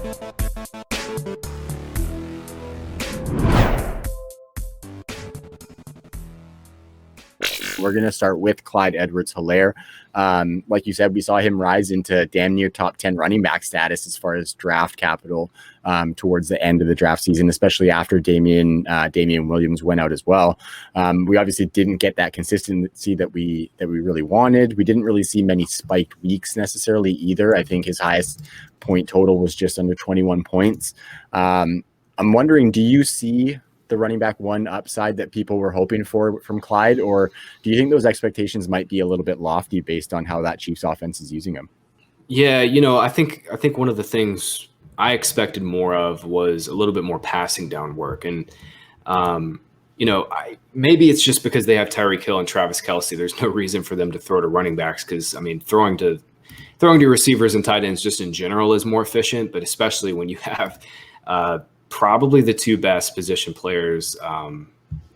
We're going to start with Clyde Edwards-Helaire. Like you said, we saw him rise into damn near top 10 running back status as far as draft capital towards the end of the draft season, especially after Damian Williams went out as well. We obviously didn't get that consistency that we really wanted. We didn't really see many spiked weeks necessarily either. I think his highest point total was just under 21 points. I'm wondering, do you see the running back one upside that people were hoping for from Clyde, or do you think those expectations might be a little bit lofty based on how that Chiefs offense is using him? Yeah, I think one of the things I expected more of was a little bit more passing down work. And, maybe it's just because they have Tyreek Hill and Travis Kelce. There's no reason for them to throw to running backs because, throwing to receivers and tight ends just in general is more efficient, but especially when you have probably the two best position players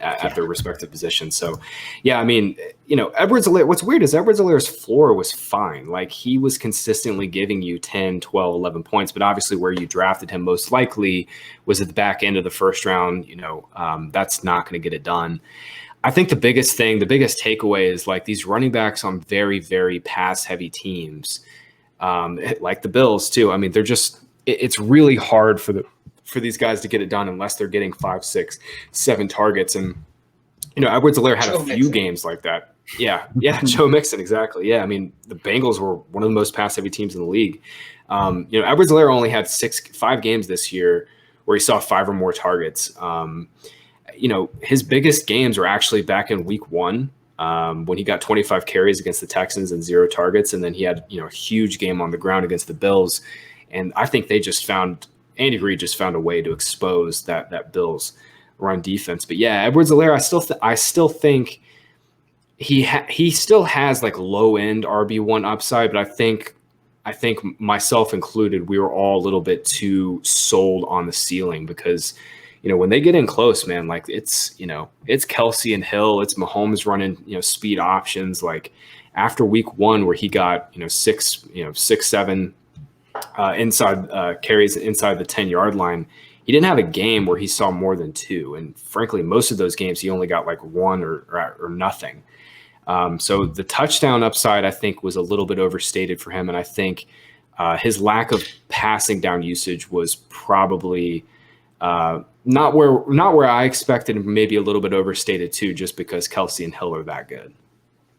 at their respective positions. So, yeah, Edwards-Helaire, what's weird is Edwards-Helaire's floor was fine. Like, he was consistently giving you 10, 12, 11 points, but obviously where you drafted him most likely was at the back end of the first round. That's not going to get it done. I think the biggest takeaway is like these running backs on very, very pass-heavy teams, like the Bills too. They're just it's really hard for these guys to get it done unless they're getting 5, 6, 7 targets. And, Edwards-Helaire had a few games like that. Yeah. Joe Mixon. Exactly. Yeah. The Bengals were one of the most pass heavy teams in the league. Edwards-Helaire only had 5 games this year where he saw 5 or more targets. His biggest games were actually back in week 1 when he got 25 carries against the Texans and 0 targets. And then he had, a huge game on the ground against the Bills. And I think Andy Reid just found a way to expose that Bills run defense. But yeah, Edwards-Helaire, I still think he still has like low end RB1 upside, but I think myself included, we were all a little bit too sold on the ceiling because when they get in close, man, like it's Kelce and Hill, it's Mahomes running speed options. Like after week 1 where he got 6, 7 inside carries inside the 10-yard line, he didn't have a game where he saw more than 2. And frankly, most of those games, he only got like 1 or nothing. So the touchdown upside, I think, was a little bit overstated for him. And I think his lack of passing down usage was probably not where I expected, and maybe a little bit overstated too, just because Kelce and Hill are that good.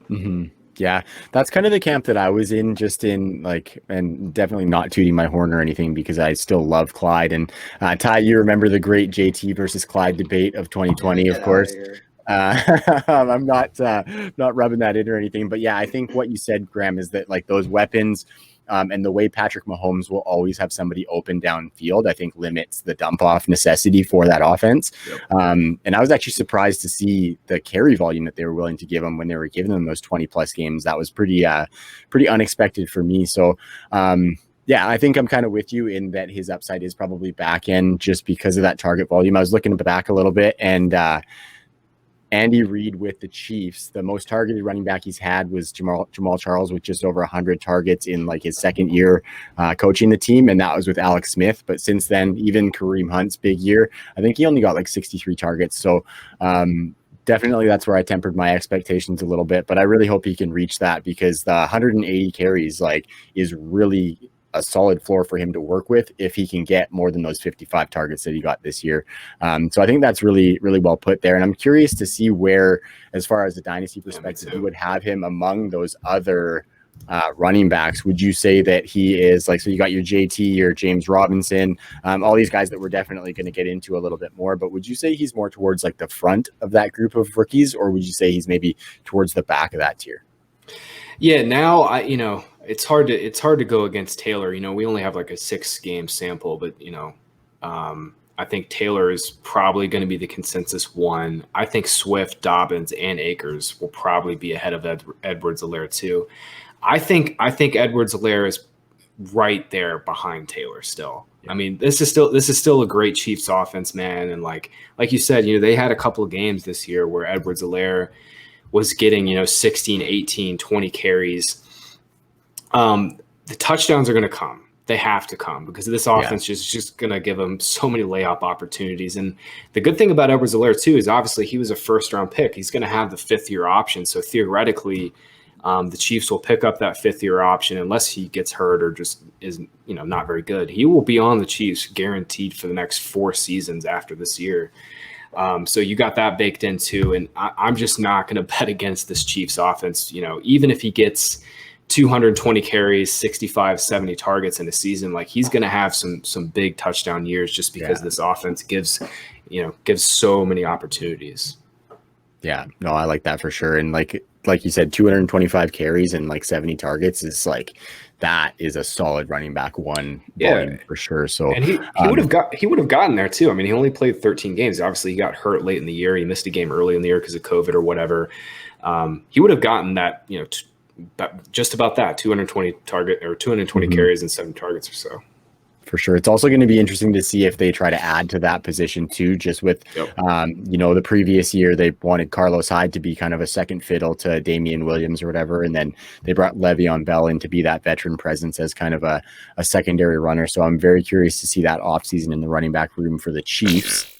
Mm-hmm. Yeah, that's kind of the camp that I was in, and definitely not tooting my horn or anything because I still love Clyde. And Ty, you remember the great JT versus Clyde debate of 2020, of course. I'm not rubbing that in or anything, but yeah, I think what you said, Graham, is that like those weapons and the way Patrick Mahomes will always have somebody open downfield, I think limits the dump off necessity for that offense. Yep. And I was actually surprised to see the carry volume that they were willing to give him when they were giving them those 20 plus games. That was pretty unexpected for me. So, yeah, I think I'm kind of with you in that his upside is probably back end just because of that target volume. I was looking back a little bit, and Andy Reid with the Chiefs, the most targeted running back he's had was Jamal Charles with just over 100 targets in like his second year coaching the team, and that was with Alex Smith. But since then, even Kareem Hunt's big year, I think he only got like 63 targets. So definitely that's where I tempered my expectations a little bit, but I really hope he can reach that because the 180 carries is really a solid floor for him to work with if he can get more than those 55 targets that he got this year. So I think that's really, really well put there. And I'm curious to see where, as far as the dynasty perspective, you would have him among those other running backs. Would you say that he is so you got your JT, your James Robinson, all these guys that we're definitely going to get into a little bit more, but would you say he's more towards like the front of that group of rookies, or would you say he's maybe towards the back of that tier? Yeah, now it's hard to go against Taylor. We only have like a 6-game sample, but I think Taylor is probably going to be the consensus one. I think Swift, Dobbins, and Akers will probably be ahead of Edwards-Helaire too. I think Edwards-Helaire is right there behind Taylor still. Yeah. This is still a great Chiefs offense, man. And like you said, they had a couple of games this year where Edwards-Helaire was getting, 16, 18, 20 carries. The touchdowns are going to come. They have to come because this offense is just going to give them so many layup opportunities. And the good thing about Edwards-Helaire too is obviously he was a first-round pick. He's going to have the fifth-year option. So theoretically, the Chiefs will pick up that fifth-year option unless he gets hurt or just is, not very good. He will be on the Chiefs guaranteed for the next 4 seasons after this year. So you got that baked in too. And I'm just not going to bet against this Chiefs offense. Even if he gets 220 carries, 65, 70 targets in a season, like he's going to have some big touchdown years just because this offense gives so many opportunities. Yeah, no, I like that for sure. And like you said, 225 carries and like 70 targets is like, that is a solid running back one volume for sure. So, and he would have gotten there too. I mean, he only played 13 games. Obviously he got hurt late in the year. He missed a game early in the year because of COVID or whatever. He would have gotten that, just about that 220 target or 220 carries and 7 targets or so. For sure. It's also going to be interesting to see if they try to add to that position too, just with, the previous year they wanted Carlos Hyde to be kind of a second fiddle to Damian Williams or whatever. And then they brought Le'Veon Bell in to be that veteran presence as kind of a secondary runner. So I'm very curious to see that offseason in the running back room for the Chiefs.